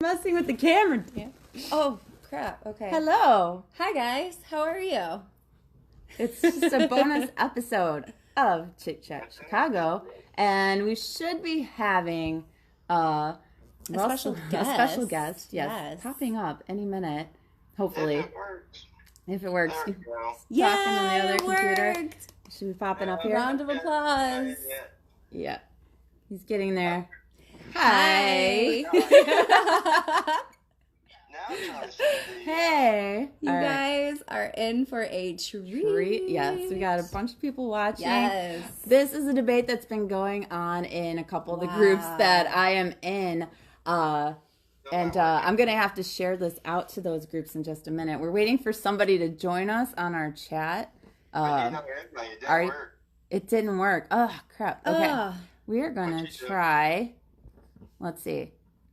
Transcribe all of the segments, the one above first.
Messing with the camera. Yeah. Oh, crap. Okay. Hello. Hi, guys. How are you? It's just a bonus episode of Chit Chat Chicago, and we should be having Russel, special guest. A special guest, yes, popping up any minute, hopefully. If it works. Yeah, talking on the other computer. Worked. Should be popping up here. Round of applause. Yeah. He's getting there. Hi. Hey. You guys are in for a treat. Yes, we got a bunch of people watching. Yes. This is a debate that's been going on in a couple of the groups that I am in. I'm going to have to share this out to those groups in just a minute. We're waiting for somebody to join us on our chat. It didn't work. Oh, crap. Okay. We are going to try. Let's see.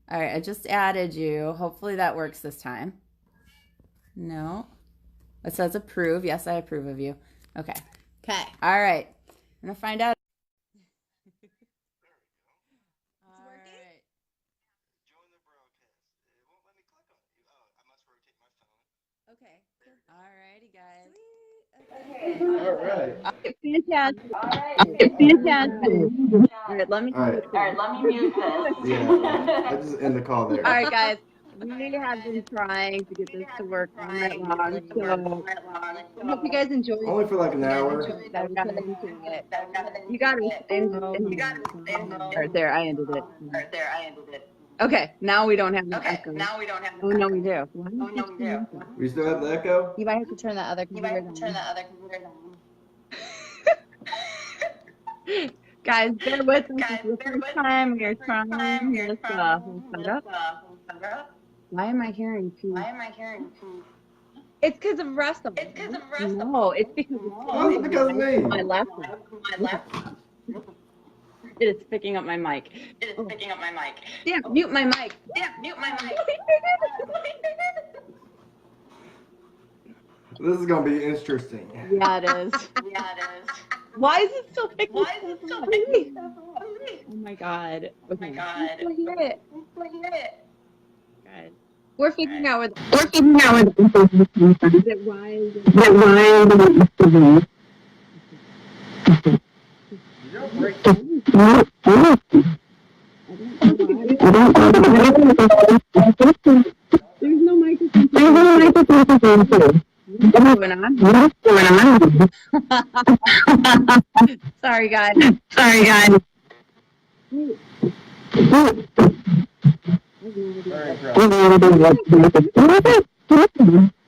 All right, I just added you. Hopefully that works this time. No. It says approve. Yes, I approve of you. Okay. Okay. All right. I'm going to find out. All right. Join the broadcast. It won't let me click on it. Oh, I must rotate my phone. Okay. All righty, guys. All right. Fantastic. All right, let me mute this. Yeah, I just end the call there. All right, guys. We have been trying to get this to work all night long, so I hope you guys enjoy it. Only for like an hour. You got it. Right there, I ended it. Okay, now we don't have the echo. Oh, no, we do. We still have the echo? You might have to turn that other computer on. Guys, bear with us. It's the first time we are trying this setup. Why am I hearing two? It's because of Russel. No, it's because It's because of me. my laptop. It is picking up my mic. Damn, mute my mic. This is going to be interesting. Yeah, it is. Why is it still picking up on me? Oh my god. Okay. Still hear it. God. We're figuring out what. Is it why? There's no microphone. What's going on? Sorry, guys.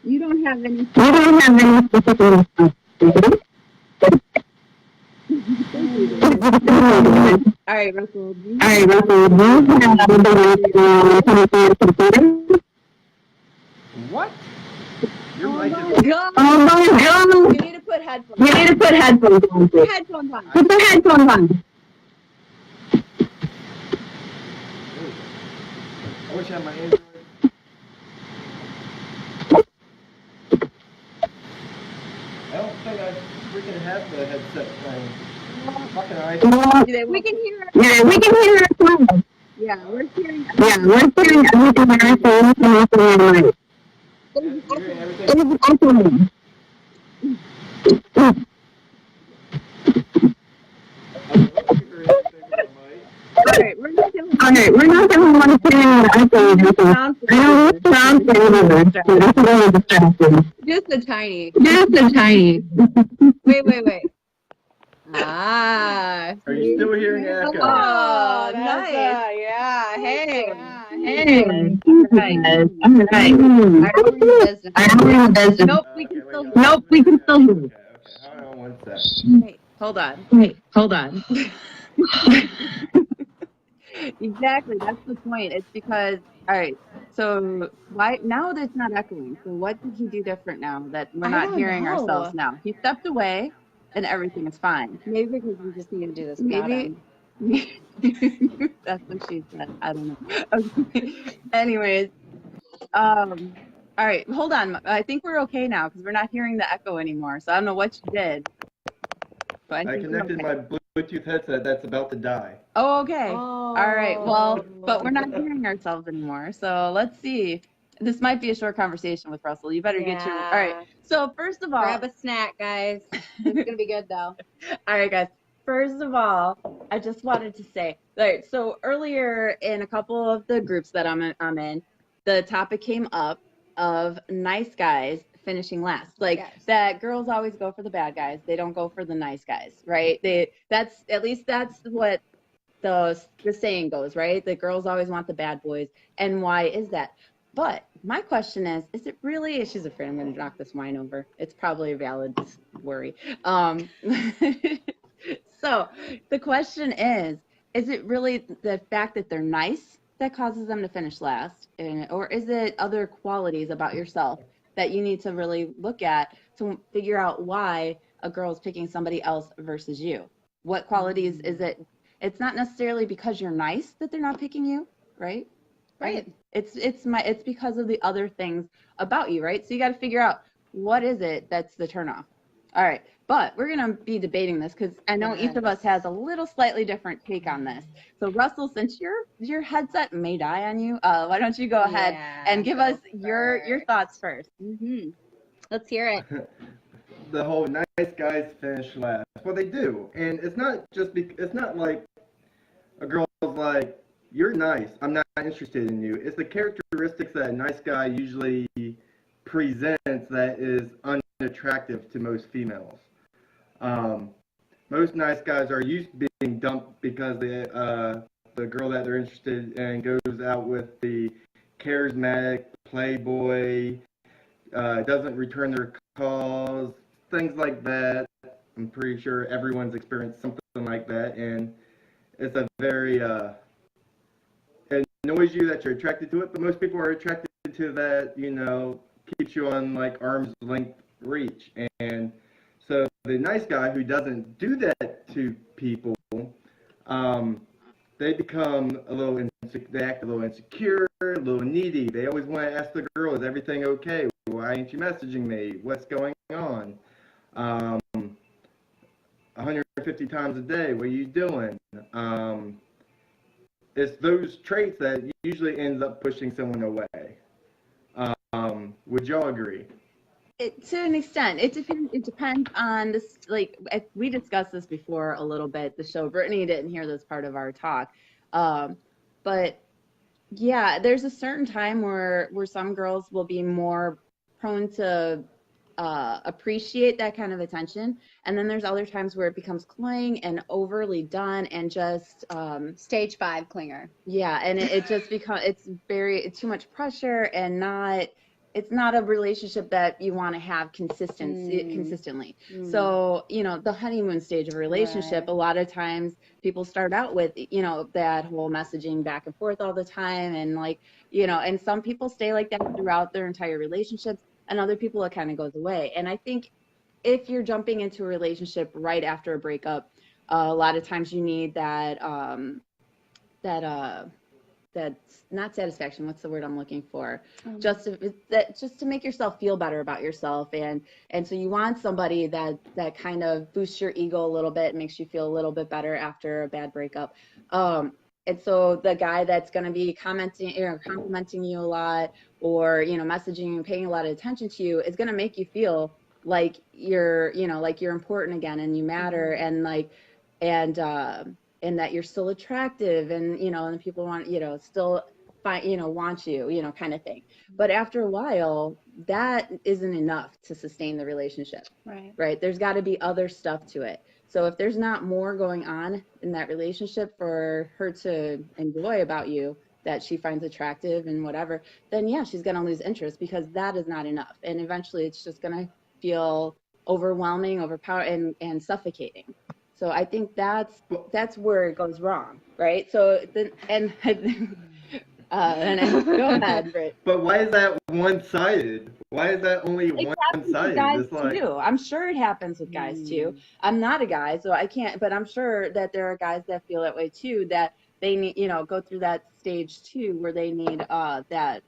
You don't have any. All right, Russell. What? Your mic is... Oh my god! You need to put headphones on. Put headphones on. I wish I had my Android. I don't think I freaking have the headset thing. Fucking alright. We can hear it. Yeah, we're hearing everything on our phone. Everything. Alright, we're not gonna want to Just a tiny. Wait. Ah. Are you still hearing echo? Oh, nice. Yeah. Hey. Alright. Nope, we can still hear. Okay. Hold on one second. Wait, hold on. Exactly, that's the point. It's because, all right, so why now that it's not echoing? So what did he do different now that we're not hearing ourselves now? He stepped away, and everything is fine. Maybe because we just need to do this. Maybe. That's what she said. I don't know. Okay. Anyways, all right, hold on. I think we're okay now because we're not hearing the echo anymore. So I don't know what you did. But I think connected my Bluetooth Bluetooth headset that's about to die. Oh, okay. All right. Well, but we're not hearing ourselves anymore. So let's see. This might be a short conversation with Russell. You better get your. All right. So first of all, grab a snack, guys. It's gonna be good though. All right, guys. First of all, I just wanted to say, all right. So earlier in a couple of the groups that I'm in, the topic came up of nice guys finishing last. Like that girls always go for the bad guys. They don't go for the nice guys, right? That's what the saying goes, right? The girls always want the bad boys. And why is that? But my question is it really, she's afraid I'm going to knock this wine over. It's probably a valid worry. So the question is it really the fact that they're nice that causes them to finish last? Or is it other qualities about yourself that you need to really look at to figure out why a girl's picking somebody else versus you? What qualities is it? It's not necessarily because you're nice that they're not picking you, right? Right. It's because of the other things about you, right? So you got to figure out what is it that's the turnoff. All right. But we're going to be debating this because I know each of us has a little slightly different take on this. So Russell, since your headset may die on you, why don't you go ahead and give us your thoughts first? Mm-hmm. Let's hear it. The whole nice guys finish last. Well, they do, and it's not it's not like a girl's like, you're nice, I'm not interested in you. It's the characteristics that a nice guy usually presents that is unattractive to most females. Most nice guys are used to being dumped because the girl that they're interested in goes out with the charismatic playboy, doesn't return their calls, things like that. I'm pretty sure everyone's experienced something like that, and it's a very it annoys you that you're attracted to it, but most people are attracted to that, keeps you on like arm's length reach. And so the nice guy who doesn't do that to people, they become they act a little insecure, a little needy. They always want to ask the girl, is everything okay? Why ain't you messaging me? What's going on? 150 times a day, what are you doing? It's those traits that usually ends up pushing someone away. Would y'all agree? To an extent, it depends on this. Like we discussed this before a little bit. The show, Brittany didn't hear this part of our talk, but yeah, there's a certain time where some girls will be more prone to appreciate that kind of attention, and then there's other times where it becomes cloying and overly done and just stage 5 clinger. Yeah, and it just becomes it's too much pressure and it's not a relationship that you want to have consistently. So, the honeymoon stage of a relationship, a lot of times people start out with, that whole messaging back and forth all the time. And and some people stay like that throughout their entire relationships, and other people it kind of goes away. And I think if you're jumping into a relationship right after a breakup, a lot of times you need that's not satisfaction. What's the word I'm looking for? Just to make yourself feel better about yourself, and so you want somebody that kind of boosts your ego a little bit, makes you feel a little bit better after a bad breakup. And so the guy that's going to be complimenting you a lot, or messaging you, paying a lot of attention to you, is going to make you feel like you're important again and you matter, and that you're still attractive, and and people want still want you, kind of thing. But after a while, that isn't enough to sustain the relationship. Right. There's got to be other stuff to it. So if there's not more going on in that relationship for her to enjoy about you, that she finds attractive and whatever, then yeah, she's going to lose interest, because that is not enough. And eventually it's just going to feel overwhelming, overpowering, and suffocating. So I think that's where it goes wrong, right? So go ahead, Britt. But why is that one-sided? Why is that only one-sided? Guys too. I'm sure it happens with guys too. I'm not a guy, so I can't. But I'm sure that there are guys that feel that way too. That they need, go through that stage too, where they need that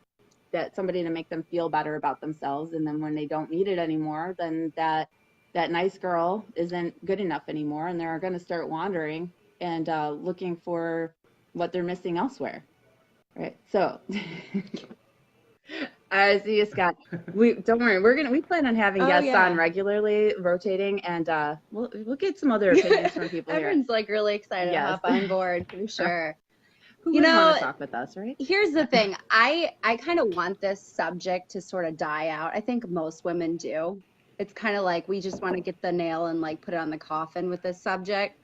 somebody to make them feel better about themselves, and then when they don't need it anymore, then that that nice girl isn't good enough anymore, and they're going to start wandering and looking for what they're missing elsewhere. Right. So I see you, Scott. Don't worry. We plan on having guests on regularly, rotating, and we'll get some other opinions from people here. Everyone's like really excited to hop on board for sure. Who would want to talk with us, right? Here's the thing. I kind of want this subject to sort of die out. I think most women do. It's kind of like we just want to get the nail and like put it on the coffin with this subject.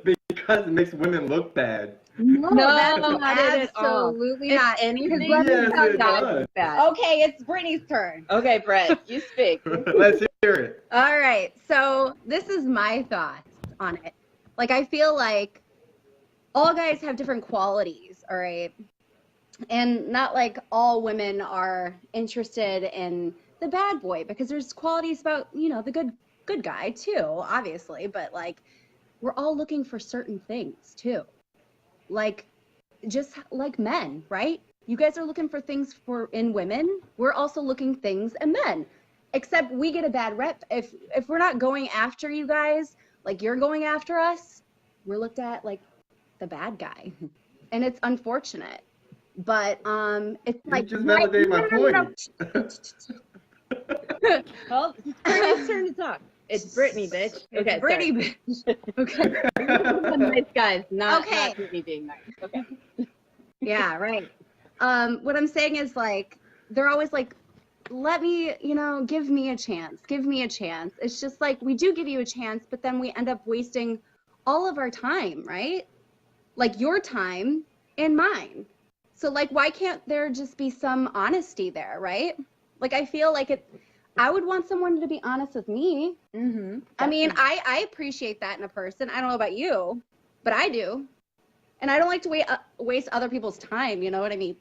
Because it makes women look bad. No, that's not it at all. Absolutely not. Anything bad. Okay, it's Brittany's turn. Okay, Brett, you speak. Let's hear it. All right, so this is my thoughts on it. Like, I feel like all guys have different qualities, all right? And not like all women are interested in the bad boy, because there's qualities about, you know, the good guy too, obviously, but like we're all looking for certain things too. Like, just like men, right? You guys are looking for things in women. We're also looking things in men. Except we get a bad rep. If we're not going after you guys, like you're going after us, we're looked at like the bad guy. And it's unfortunate. But it's you like just validated my point. Well, it's Brittany's turn to talk. It's Brittany, bitch. Okay, it's Brittany, bitch. Okay. Nice guys, not Brittany being nice. Okay. Yeah, right. What I'm saying is, like, they're always like, let me, you know, give me a chance. Give me a chance. It's just like, we do give you a chance, but then we end up wasting all of our time, right? Like your time and mine. So like, why can't there just be some honesty there, right? Like, I feel like I would want someone to be honest with me. Mm-hmm. I mean, I appreciate that in a person. I don't know about you, but I do. And I don't like to waste other people's time. You know what I mean?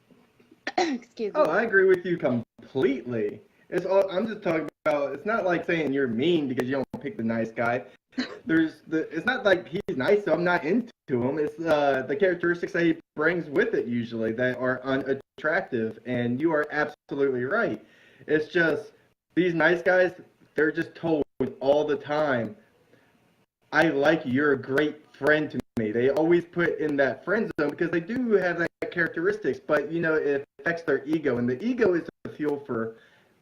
Excuse me. Oh, I agree with you completely. I'm just talking about, it's not like saying you're mean because you don't pick the nice guy. It's not like he's nice, so I'm not into him. It's the characteristics that he brings with it usually that are unattractive. And you are absolutely right. It's just, these nice guys, they're just told all the time, I like you, you're a great friend to me. They always put in that friend zone because they do have that characteristics, but, you know, it affects their ego. And the ego is the fuel for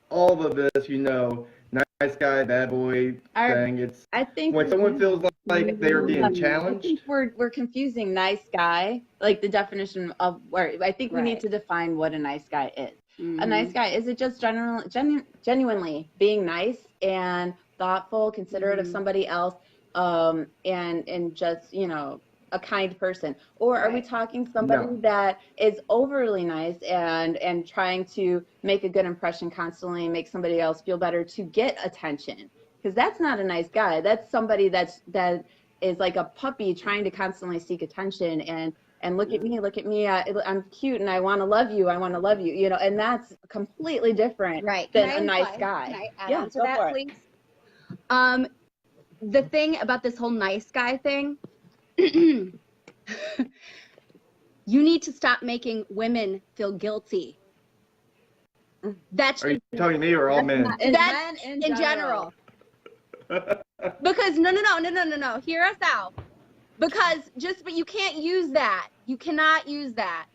all of this, you know, nice guy, bad boy thing. I think when someone feels like they're being challenged. I think we're confusing nice guy, like the definition of where I think we need to define what a nice guy is. Mm-hmm. A nice guy, is it just genuinely being nice and thoughtful, considerate of somebody else, and just, you know, a kind person? Or are we talking somebody that is overly nice and trying to make a good impression constantly, make somebody else feel better to get attention? Because that's not a nice guy. That's somebody that is like a puppy trying to constantly seek attention and look at me, I'm cute and I want to love you, you know, and that's completely different than a nice guy. Can I add on to that, please? The thing about this whole nice guy thing, you need to stop making women feel guilty. Are you talking to me or all men? That's in general. Because no. Hear us out. Because but you can't use that. You cannot use that.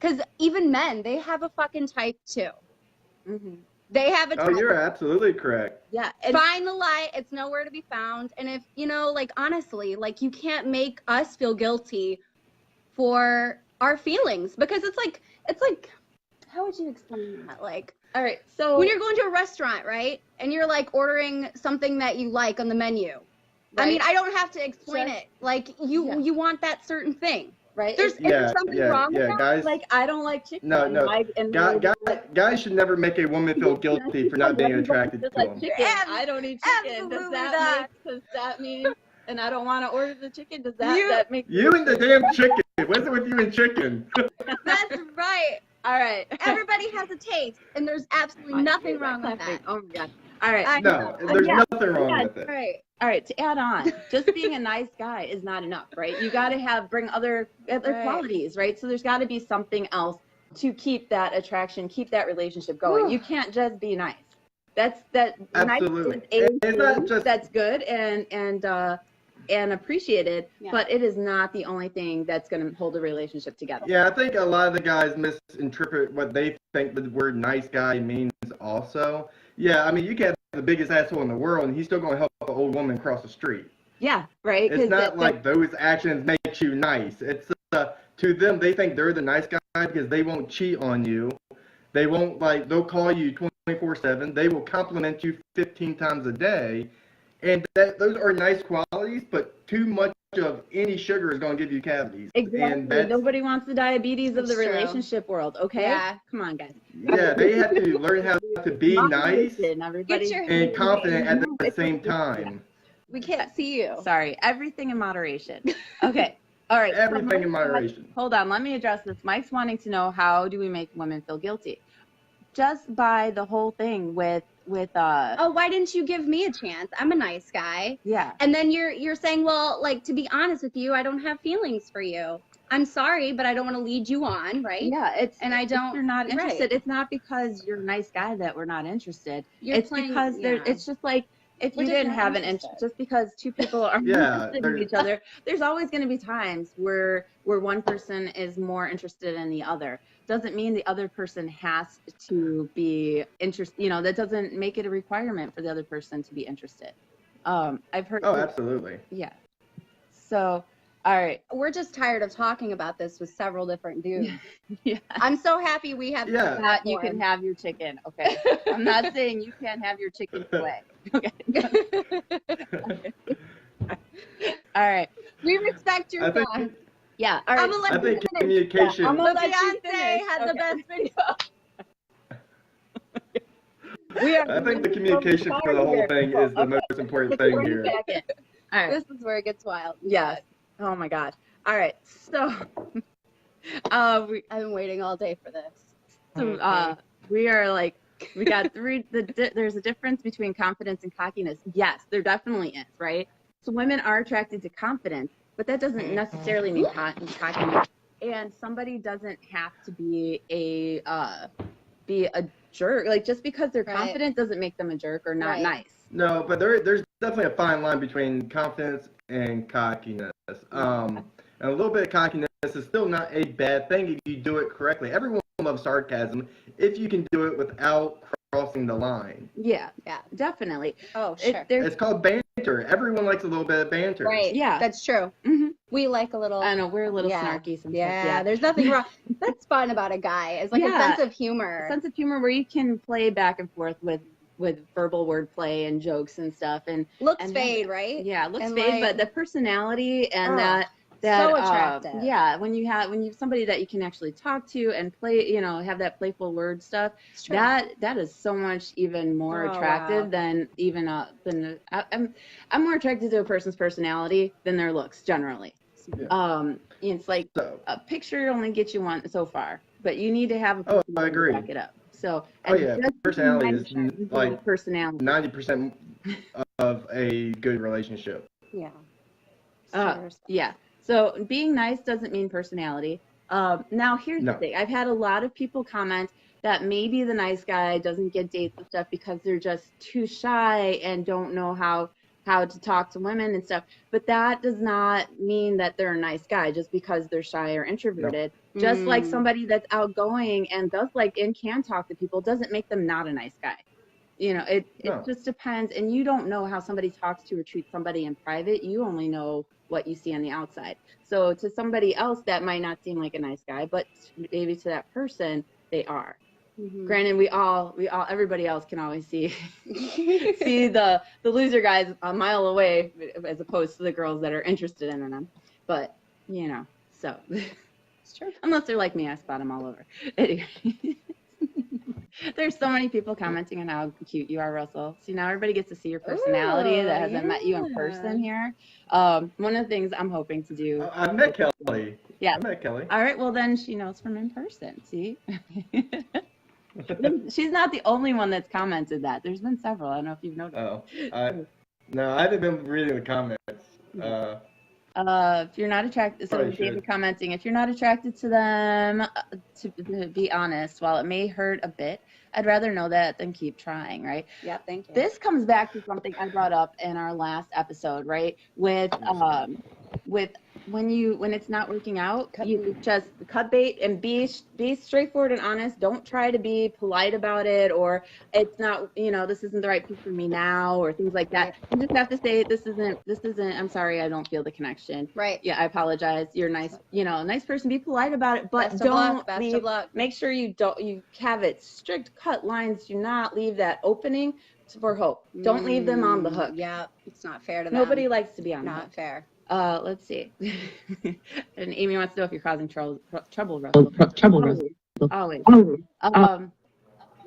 Because even men, they have a fucking type too. Mm-hmm. They have a type. Oh, you're absolutely correct. Yeah. Find the light. It's nowhere to be found. And if, you know, like, honestly, like, you can't make us feel guilty for our feelings. Because it's like, how would you explain that? Like, all right, so when you're going to a restaurant, right? And you're like ordering something that you like on the menu. Right. I mean, I don't have to explain it. Like, you want that certain thing, right? There's something wrong with that. Guys, like, I don't like chicken. No. Guys should never make a woman feel guilty for not being attracted to them. I don't eat chicken. Does that mean? And I don't want to order the chicken. Does that make you and the damn chicken? What's it with you and chicken? That's right. All right. Everybody has a taste, and there's absolutely nothing wrong with that. Oh my god. All right. No, there's nothing wrong with it. Right. All right, to add on, just being a nice guy is not enough, right? You got to bring other qualities, right? So there's got to be something else to keep that attraction, keep that relationship going. You can't just be nice. Absolutely. That's good and appreciated, but it is not the only thing that's going to hold a relationship together. Yeah, I think a lot of the guys misinterpret what they think the word nice guy means also. Yeah, I mean, you can have the biggest asshole in the world, and he's still going to help an old woman cross the street. Yeah, right. It's not like those actions make you nice. It's to them, they think they're the nice guy because they won't cheat on you. They won't, they'll call you 24/7. They will compliment you 15 times a day. And those are nice qualities, but too much of any sugar is going to give you cavities. Exactly. Nobody wants the diabetes of the relationship world, okay? Yeah. Come on, guys. Yeah, they have to learn how to be nice and and confident at the same time. We can't see you. Sorry. Everything in moderation. Okay. All right. Everything in moderation. Hold on. Let me address this. Mike's wanting to know, how do we make women feel guilty? Just by the whole thing with oh, why didn't you give me a chance? I'm a nice guy. Yeah. And then you're saying, well, to be honest with you, I don't have feelings for you. I'm sorry, but I don't want to lead you on, right? Yeah, you're not interested. Right. It's not because you're a nice guy that we're not interested. It's because it's just like, if you didn't have an interest, just because two people are interested in each other, there's always going to be times where one person is more interested in the other. Doesn't mean the other person has to be interested. That doesn't make it a requirement for the other person to be interested. I've heard. Oh, absolutely. Yeah. So, all right. We're just tired of talking about this with several different dudes. Yeah. I'm so happy we have. That you can have your chicken. Okay. I'm not saying you can't have your chicken away. Okay. All right. We respect your thoughts. Yeah. All right. I think communication. Yeah, the Beyonce had the best video. I think the communication for the whole thing is the most important thing here. All right. This is where it gets wild. Yes. Oh my God. All right. So, I've been waiting all day for this. So, we are we got three. There's a difference between confidence and cockiness. Yes, there definitely is, right? So women are attracted to confidence, but that doesn't necessarily mean cockiness. And somebody doesn't have to be a jerk. Just because they're confident doesn't make them a jerk or not nice. No, but there's definitely a fine line between confidence and cockiness. And a little bit of cockiness is still not a bad thing if you do it correctly. Everyone loves sarcasm if you can do it without crossing the line. Yeah, definitely. Oh, sure. It's called banter. Everyone likes a little bit of banter. Right. Yeah. That's true. Mm-hmm. We like a little. I know, we're a little snarky sometimes. Yeah, there's nothing wrong. That's fun about a guy. It's a sense of humor. A sense of humor where you can play back and forth with verbal wordplay and jokes and stuff. Looks fade, right? Yeah, looks fade, but the personality and that so attractive. When you have somebody that you can actually talk to and play, have that playful word stuff, that is so much even more attractive than even I'm more attracted to a person's personality than their looks generally. Yeah. It's like a picture only gets you one so far, but you need to have a I agree. To back it up. So personality is like personality. 90% of a good relationship. Yeah. Yeah. So being nice doesn't mean personality. Now here's the thing. I've had a lot of people comment that maybe the nice guy doesn't get dates and stuff because they're just too shy and don't know how to talk to women and stuff. But that does not mean that they're a nice guy just because they're shy or introverted. No. Just like somebody that's outgoing and does and can talk to people doesn't make them not a nice guy. It just depends. And you don't know how somebody talks to or treats somebody in private. You only know what you see on the outside. So to somebody else, that might not seem like a nice guy, but maybe to that person, they are. Mm-hmm. Granted, everybody else can always see the loser guys a mile away as opposed to the girls that are interested in them. But, so it's true. Unless they're like me, I spot them all over. Anyway. There's so many people commenting on how cute you are, Russell. See, now everybody gets to see your personality that hasn't met you in person here. One of the things I'm hoping to do. I met Kelly. Yeah. I met Kelly. All right. Well, then she knows from in person. See? She's not the only one that's commented that. There's been several. I don't know if you've noticed. No, I haven't been reading the comments. If you're not attracted, so David commenting, if you're not attracted to them, to be honest, while it may hurt a bit, I'd rather know that than keep trying, right? Yeah, thank you. This comes back to something I brought up in our last episode, right? With when it's not working out, you just cut bait and be straightforward and honest. Don't try to be polite about it, or it's not, this isn't the right piece for me now, or things like that. You just have to say this isn't, I'm sorry, I don't feel the connection. Right. Yeah, I apologize. You're nice, nice person, be polite about it, but Best of luck. Make sure you have it strict cut lines. Do not leave that opening for hope. Don't leave them on the hook. Yeah, it's not fair to them. Nobody likes to be on the hook. Not fair. Let's see. And Amy wants to know if you're causing trouble, Russel. Always.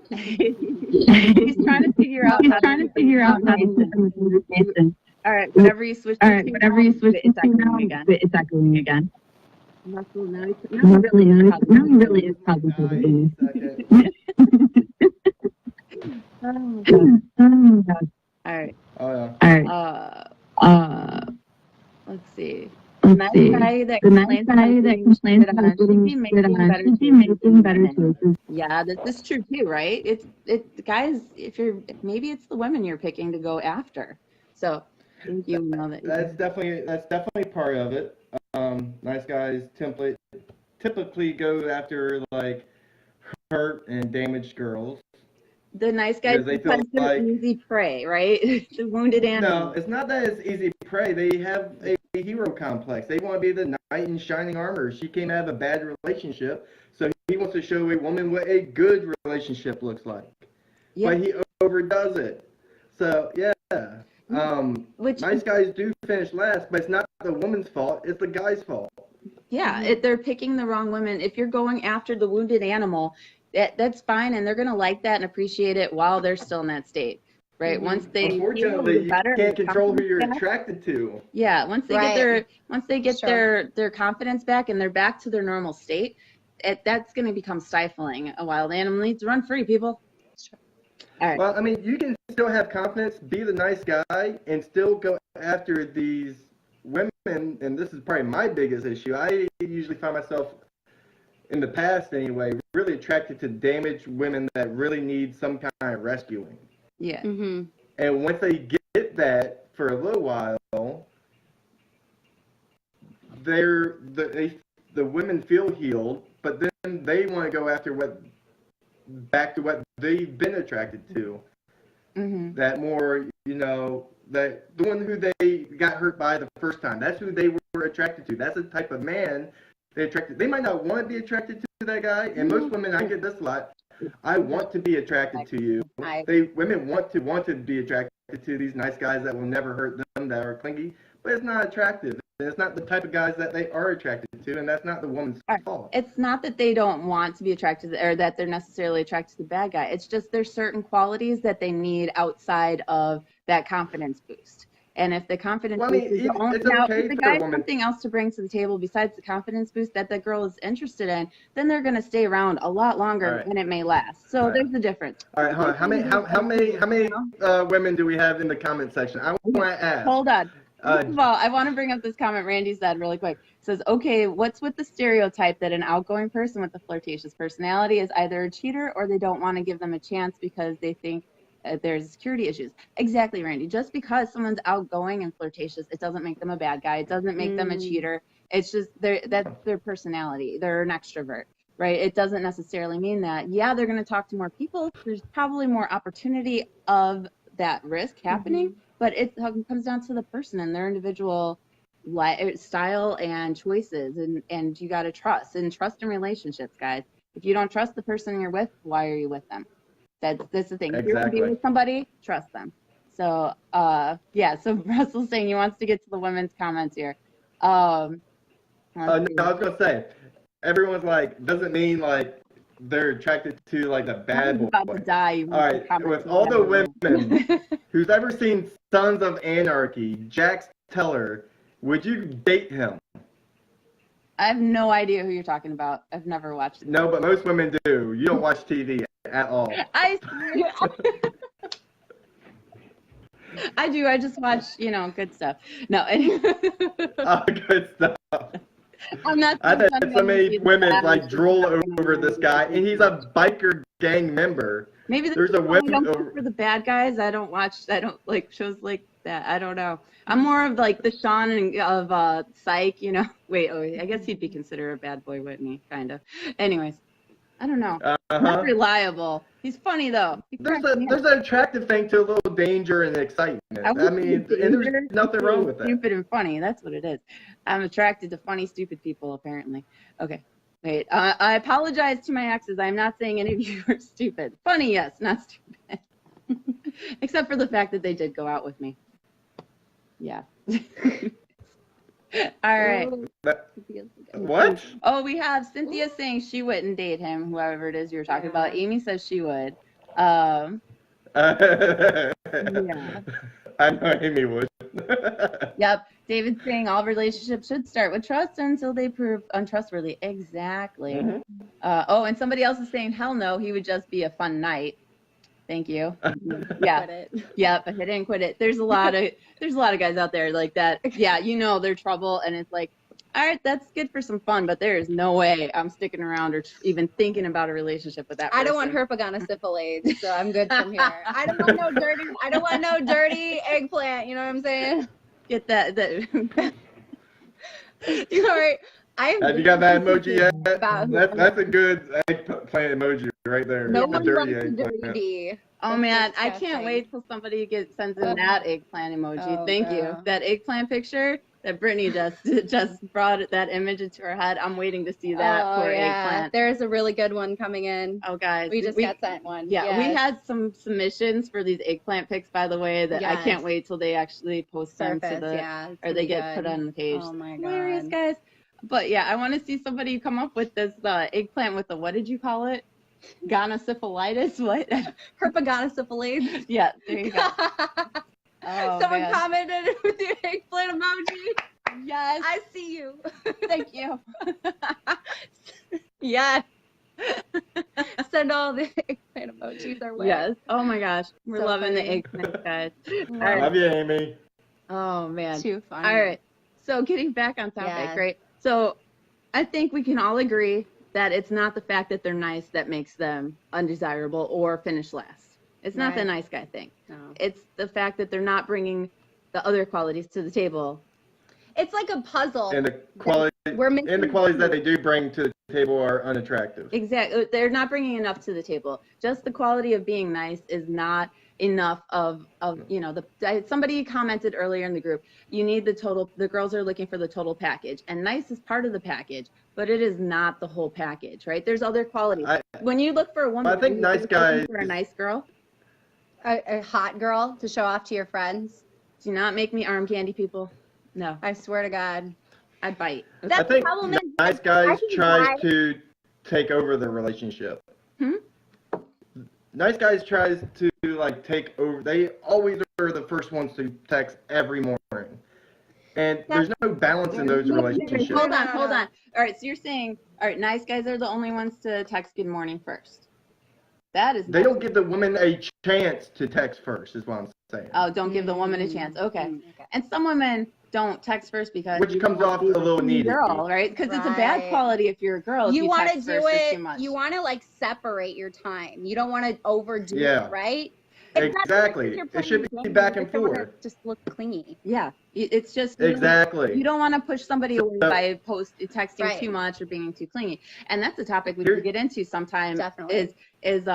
He's trying to figure out how to do it. All right, whenever you switch to it's echoing again. Russel, now he really is causing trouble. Oh, God. All right. All right. Let's see. The nice guy that complains about should be making better choices. Yeah, this is true too, right? It's guys. Maybe it's the women you're picking to go after. So you know that. That's definitely part of it. Nice guys typically go after like hurt and damaged girls. The nice guys because they're easy prey, right? The wounded animal. No, it's not that it's easy prey. They have a hero complex. They want to be the knight in shining armor. She came out of a bad relationship, so he wants to show a woman what a good relationship looks like. Yeah. But he overdoes it. So yeah. Nice guys do finish last, but it's not the woman's fault. It's the guy's fault. Yeah, they're picking the wrong women. If you're going after the wounded animal, that's fine, and they're going to like that and appreciate it while they're still in that state, right? Once they unfortunately, you can't control who you're attracted to. Yeah, once they get their confidence back and they're back to their normal state, that's going to become stifling. A wild animal needs to run free, people. All right. Well, I mean, you can still have confidence, be the nice guy, and still go after these women, and this is probably my biggest issue. I usually find myself, in the past anyway, really attracted to damaged women that really need some kind of rescuing. Yeah. Mm-hmm. And once they get that for a little while, the women feel healed, but then they want to go after back to what they've been attracted to. Mm-hmm. That more, that the one who they got hurt by the first time. That's who they were attracted to. That's the type of man they're attracted. They might not want to be attracted to that guy. And most women, I get this a lot. I want to be attracted to you. Women want to be attracted to these nice guys that will never hurt them, that are clingy, but it's not attractive. It's not the type of guys that they are attracted to, and that's not the woman's fault. It's not that they don't want to be attracted, or that they're necessarily attracted to the bad guy. It's just there's certain qualities that they need outside of that confidence boost. And if the confidence boost is if the guy has something else to bring to the table besides the confidence boost that the girl is interested in, then they're going to stay around a lot longer than it may last. So there's the difference. All right, hold on. How many women do we have in the comment section? I want to ask. Hold on. First of all, I want to bring up this comment Randy said really quick. It says, okay, what's with the stereotype that an outgoing person with a flirtatious personality is either a cheater or they don't want to give them a chance because they think there's security issues? Exactly, Randy. Just because someone's outgoing and flirtatious, it doesn't make them a bad guy. It doesn't make them a cheater. It's just that's their personality. They're an extrovert, right? It doesn't necessarily mean that. Yeah, they're going to talk to more people. There's probably more opportunity of that risk happening. But it comes down to the person and their individual style and choices, and you got to trust in relationships, guys. If you don't trust the person you're with, why are you with them? That's the thing. Exactly. If you're going to be with somebody, trust them. So, so Russell's saying he wants to get to the women's comments here. No, I was going to say, everyone's like, doesn't mean like they're attracted to like the bad boy. About to die. All right, with all the women who's ever seen Sons of Anarchy, Jax Teller, would you date him? I have no idea who you're talking about. I've never watched it. No, but most women do. You don't watch TV at all. I do. I just watch, good stuff. No. Oh, good stuff. I'm not. I bet so many women like drool over this guy, and he's a biker gang member. Maybe there's a woman for the bad guys. I don't like shows like that. I don't know. I'm more of like the Sean of Psych. Wait, I guess he'd be considered a bad boy, wouldn't he? Kind of. Anyways, I don't know. Not reliable. He's funny though. There's an attractive thing to a little danger and excitement. I mean, and there's nothing wrong with that. Stupid and funny. That's what it is. I'm attracted to funny, stupid people, apparently. Okay. Wait. I apologize to my exes. I'm not saying any of you are stupid. Funny, yes, not stupid. Except for the fact that they did go out with me. Yeah. All right. What? Oh, we have Cynthia Seng. She wouldn't date him, whoever it is you were talking about. Amy says she would. Yeah. I know Amy would. Yep. David's saying all relationships should start with trust until they prove untrustworthy. Exactly. Mm-hmm. And somebody else is saying, hell no, he would just be a fun night. Thank you. Yeah. Yep. I didn't quit it. There's a lot of guys out there like that. Yeah, they're trouble, and it's like, all right, that's good for some fun, but there is no way I'm sticking around or even thinking about a relationship with that person. I don't want herpaganosyphilades, so I'm good from here. I don't want no dirty eggplant. You know what I'm saying? Get that. You're right. Have you got that emoji yet? That's a good eggplant emoji right there. No one dirty loves eggplant. Oh man, I can't wait till somebody sends in that eggplant emoji. Thank you. That eggplant picture that Brittany just brought that image into her head. I'm waiting to see that for eggplant. There's a really good one coming in. Oh guys, we got sent one. Yeah, we had some submissions for these eggplant pics, by the way, that I can't wait till they actually post them to or they get put on the page. Oh my god, hilarious guys. But yeah, I want to see somebody come up with this eggplant with the, what did you call it? Gonosyphilitis? What? Herpaganosyphilades. Yeah, there you go. Someone commented with the eggplant emoji. Yes. I see you. Thank you. Yes. Send all the eggplant emojis our way. Yes. Oh my gosh. We're loving the eggplant, guys. Love you, Amy. Oh man. Too funny. All right. So getting back on topic, right? So I think we can all agree that it's not the fact that they're nice that makes them undesirable or finish last. It's not the nice guy thing. No. It's the fact that they're not bringing the other qualities to the table. It's like a puzzle. And the qualities that they do bring to the table are unattractive. Exactly. They're not bringing enough to the table. Just the quality of being nice is not enough of somebody commented earlier in the group, the girls are looking for the total package, and nice is part of the package, but it is not the whole package, right? There's other qualities. When you look for a woman, I think nice guys for a nice girl, a hot girl to show off to your friends. Do not make me arm candy, people. No, I swear to God, I'd bite. I think nice guys tries to take over the relationship. Nice guys tries to take over. They always are the first ones to text every morning, and there's no balance in those relationships. Hold on. All right, so you're saying, all right, nice guys are the only ones to text good morning first. That is. They don't give the woman a chance to text first, is what I'm saying. Oh, don't give the woman a chance. Okay. And some women don't text first because which comes off a little needy, girl, right? Because it's a bad quality if you're a girl. If you want to do it. You want to separate your time. You don't want to overdo it, right? Exactly. It should be back and forth. Just look clingy. Yeah, it's just exactly. You don't want to push somebody away by texting too much or being too clingy. And that's a topic we could get into sometime. Definitely. Is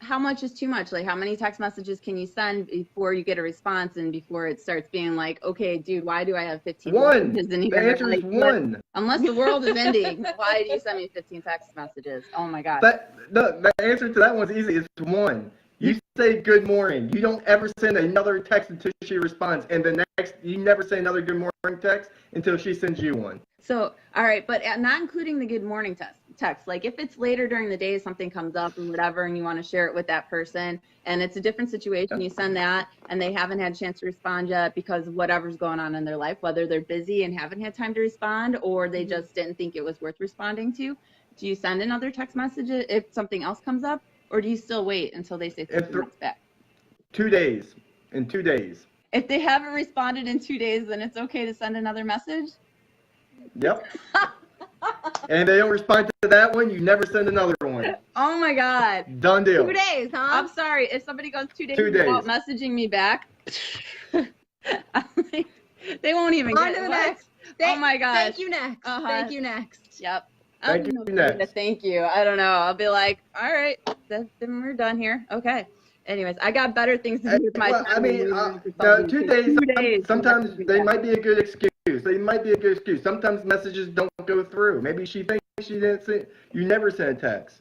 how much is too much? Like, how many text messages can you send before you get a response and before it starts being like, okay, dude, why do I have 15 messages in here? The answer is one. Unless the world is ending, why do you send me 15 text messages? Oh my God. The answer to that one's easy. It's one. You say good morning. You don't ever send another text until she responds. And the next, you never say another good morning text until she sends you one. So, all right, but not including the good morning text. Like if it's later during the day, something comes up and whatever, and you want to share it with that person, and it's a different situation, you send that, and they haven't had a chance to respond yet because of whatever's going on in their life, whether they're busy and haven't had time to respond, or they just didn't think it was worth responding to. Do you send another text message if something else comes up, or do you still wait until they say 15 minutes back? 2 days. In 2 days. If they haven't responded in 2 days, then it's okay to send another message? Yep. And if they don't respond to that one, you never send another one. Oh my God. Done deal. 2 days, huh? I'm sorry. If somebody goes 2 days 2 days. without messaging me back, I'm like, they won't even On get to the it. next. Oh my gosh. Thank you next. Uh-huh. Thank you next. Yep. Thank you next. Thank you. I don't know. I'll be like, all right, then we're done here. Okay. Anyways, I got better things to do with my time. I mean, no, 2 days. Sometimes they might be a good excuse. They might be a good excuse. Sometimes messages don't go through. Maybe she thinks she didn't send. You never send text.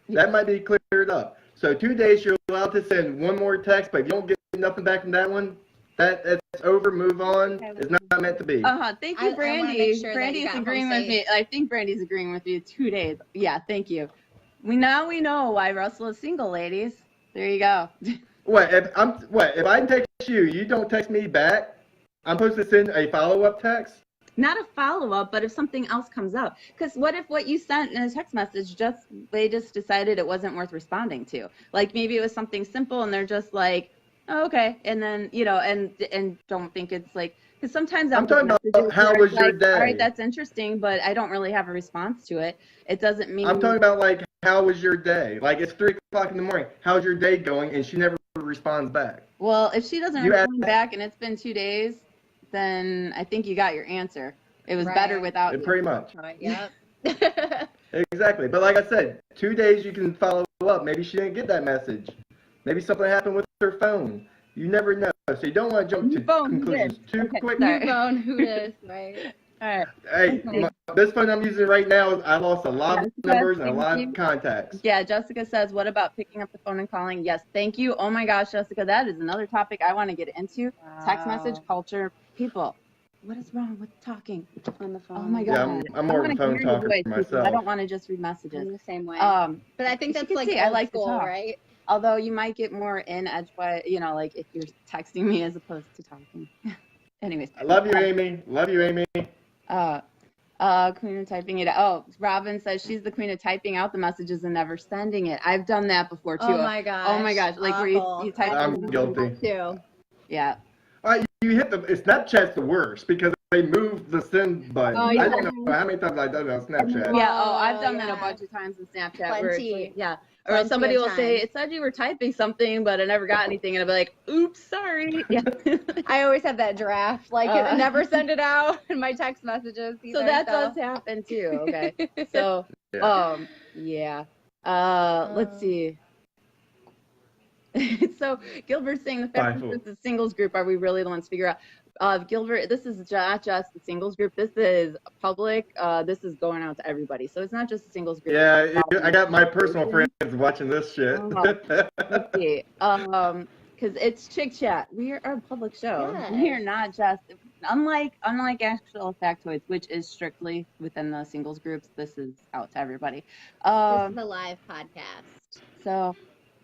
That might be cleared up. So 2 days, you're allowed to send one more text, but if you don't get nothing back from that one, it's over. Move on. It's not meant to be. Thank you, Brandy. Brandy's agreeing with me. I think Brandy's agreeing with you. 2 days. Yeah. Thank you. We know why Russell is single, ladies. There you go. If I text you, you don't text me back. I'm supposed to send a follow-up text? Not a follow-up, but if something else comes up. Because what if what you sent in a text message, they just decided it wasn't worth responding to? Like maybe it was something simple and they're just like, oh, okay. And then, and don't think it's like, because sometimes I'm talking about how was your day? All right, that's interesting, but I don't really have a response to it. It doesn't mean. I'm talking about like, how was your day? Like it's 3 o'clock in the morning. How's your day going? And she never responds back. Well, if she doesn't respond back and it's been 2 days, then I think you got your answer. It was better without you. Pretty much. Yep. Exactly. But like I said, 2 days you can follow up. Maybe she didn't get that message. Maybe something happened with her phone. You never know. So you don't want to jump to conclusions too quick. New phone, who this, right? All right. Hey, this phone I'm using right now, I lost a lot of numbers and a lot of contacts. Yeah, Jessica says, what about picking up the phone and calling? Yes, thank you. Oh my gosh, Jessica, that is another topic I want to get into. Wow. Text message culture. People, what is wrong with talking on the phone? Oh my God. Yeah, I'm more of a phone talker myself. I don't want to just read messages. I'm the same way. But I think that's like I like school, to talk. right? Although you might get more in edge, like if you're texting me as opposed to talking. Anyways. I love you, Amy. Love you, Amy. Queen of typing it. Oh, Robin says she's the queen of typing out the messages and never sending it. I've done that before too. Oh my gosh. Like where you type. I'm guilty too. Yeah. You hit Snapchat's the worst because they moved the send button. Oh, yeah. I don't know how many times I've done it on Snapchat. Yeah. I've done that a bunch of times in Snapchat. Plenty. Or somebody will say, it said you were typing something, but I never got anything. And I'll be like, oops, sorry. Yeah. I always have that draft. Like, I never send it out in my text messages either. So that does happen too. Okay. So, yeah. Let's see. So Gilbert's saying the fact that this is a singles group, are we really the ones to figure out? Gilbert, this is not just the singles group. This is public. This is going out to everybody. So it's not just a singles group. Yeah, I got my personal friends watching this shit. Let's see. Because it's Chick Chat. We are a public show. Yes. We are not just, unlike actual factoids, which is strictly within the singles groups. This is out to everybody. This is a live podcast. So.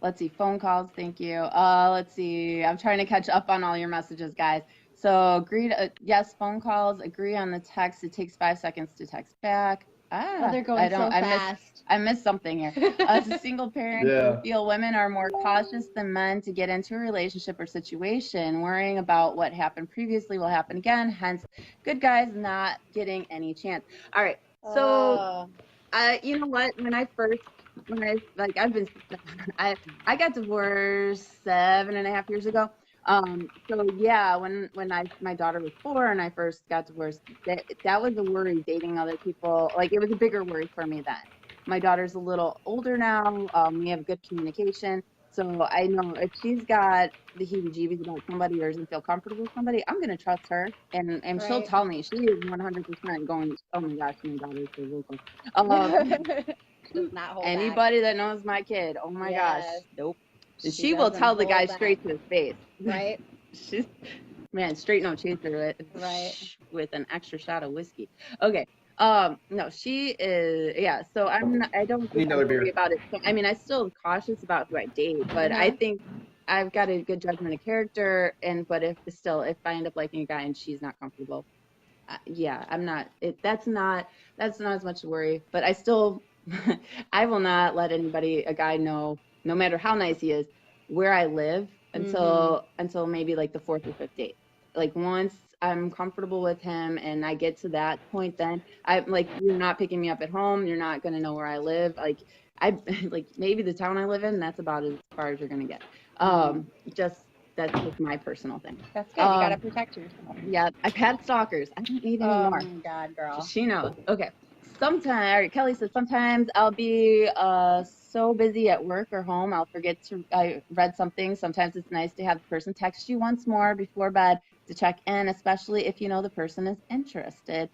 Let's see, phone calls, thank you. Let's see, I'm trying to catch up on all your messages, guys. So agreed, yes, phone calls, agree on the text. It takes 5 seconds to text back. They're going so fast. I missed something here. As a single parent, I feel women are more cautious than men to get into a relationship or situation. Worrying about what happened previously will happen again. Hence, good guys not getting any chance. All right, so you know what? I got divorced 7.5 years ago. So yeah, when my daughter was 4 and I first got divorced, that was a worry, dating other people. Like it was a bigger worry for me then. My daughter's a little older now. We have good communication. So I know if she's got the heebie-jeebies about somebody or doesn't feel comfortable with somebody, I'm going to trust her. And she'll tell me. She is 100% going, oh my gosh, my daughter's so vocal. Does not hold Anybody that knows my kid, oh my gosh, nope. She will tell the guy straight to his face. Right. She's, man, straight no chaser, with an extra shot of whiskey. Okay. No, she is, so I don't worry about it. So, I mean, I still am cautious about who I date, but I think I've got a good judgment of character, but if I end up liking a guy and she's not comfortable, I'm not, that's not as much to worry, but I still, I will not let a guy know, no matter how nice he is, where I live until maybe like the 4th or 5th date. like once I'm comfortable with him and I get to that point, then I'm like, you're not picking me up at home. You're not going to know where I live. Like like maybe the town I live in, that's about as far as you're going to get. That's just my personal thing. That's good. You got to protect yourself. Yeah. I've had stalkers. I don't need any more. Oh my God, girl. She knows. Okay. Sometimes, Kelly says, sometimes I'll be so busy at work or home, I'll forget I read something. Sometimes it's nice to have the person text you once more before bed to check in, especially if you know the person is interested.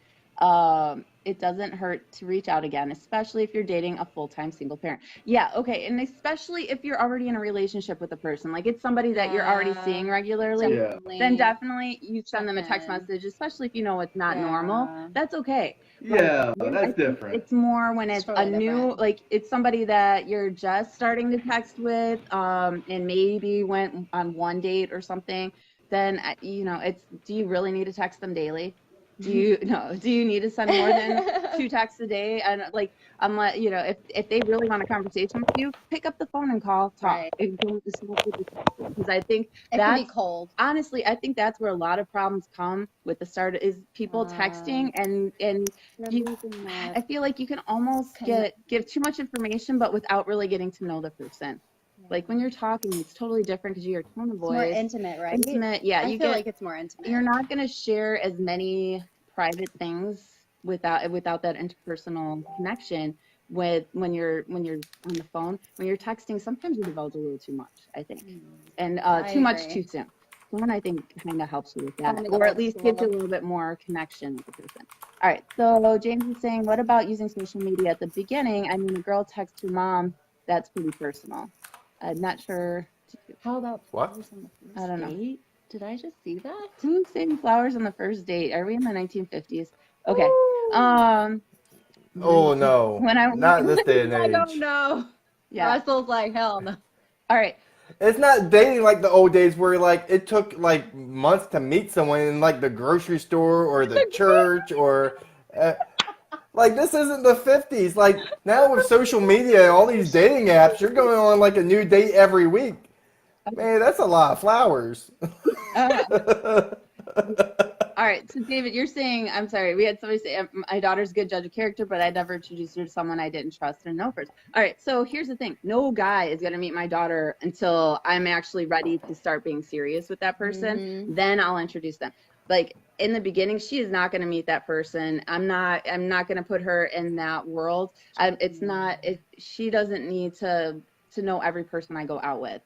It doesn't hurt to reach out again, especially if you're dating a full-time single parent. Yeah, okay, and especially if you're already in a relationship with a person, like it's somebody that you're already seeing regularly, then definitely you send them a text message, especially if you know it's not normal. That's okay. Yeah, that's different. It's more when it's totally a new, different. Like it's somebody that you're just starting to text with, and maybe went on one date or something. Then it's, do you really need to text them daily? Do you need to send more than 2 texts a day? And like, unless if they really want a conversation with you, pick up the phone and talk. Right. And don't just because I think it can be cold. Honestly, I think that's where a lot of problems come with the start is people texting and I feel like you can almost give too much information, but without really getting to know the person. Like when you're talking, it's totally different because your tone of voice. It's more intimate, right? Intimate, yeah. I feel like it's more intimate. You're not going to share as many private things without that interpersonal connection when you're on the phone. When you're texting, sometimes you divulge a little too much, I think, and too much too soon. Phone, I think, kind of helps you with that, or at least gives you a little bit more connection with the person. All right, so James is saying, what about using social media at the beginning? I mean, a girl texts her mom. That's pretty personal. I'm not sure. How about what? I don't know. Did I just see that? Who's saying flowers on the first date? Are we in the 1950s? Okay. Oh no. Not this day and age. I don't know. Yeah. Russel's like, hell no. All right. It's not dating like the old days where like it took like months to meet someone in like the grocery store or the church or. Like, this isn't the 50s. Like, now with social media and all these dating apps, you're going on, like, a new date every week. Man, that's a lot of flowers. All right, so, David, you're saying, I'm sorry, we had somebody say, my daughter's a good judge of character, but I'd never introduce her to someone I didn't trust and know first. All right, so here's the thing. No guy is going to meet my daughter until I'm actually ready to start being serious with that person. Mm-hmm. Then I'll introduce them. Like, in the beginning, she is not going to meet that person. I'm not going to put her in that world. She doesn't need to know every person I go out with.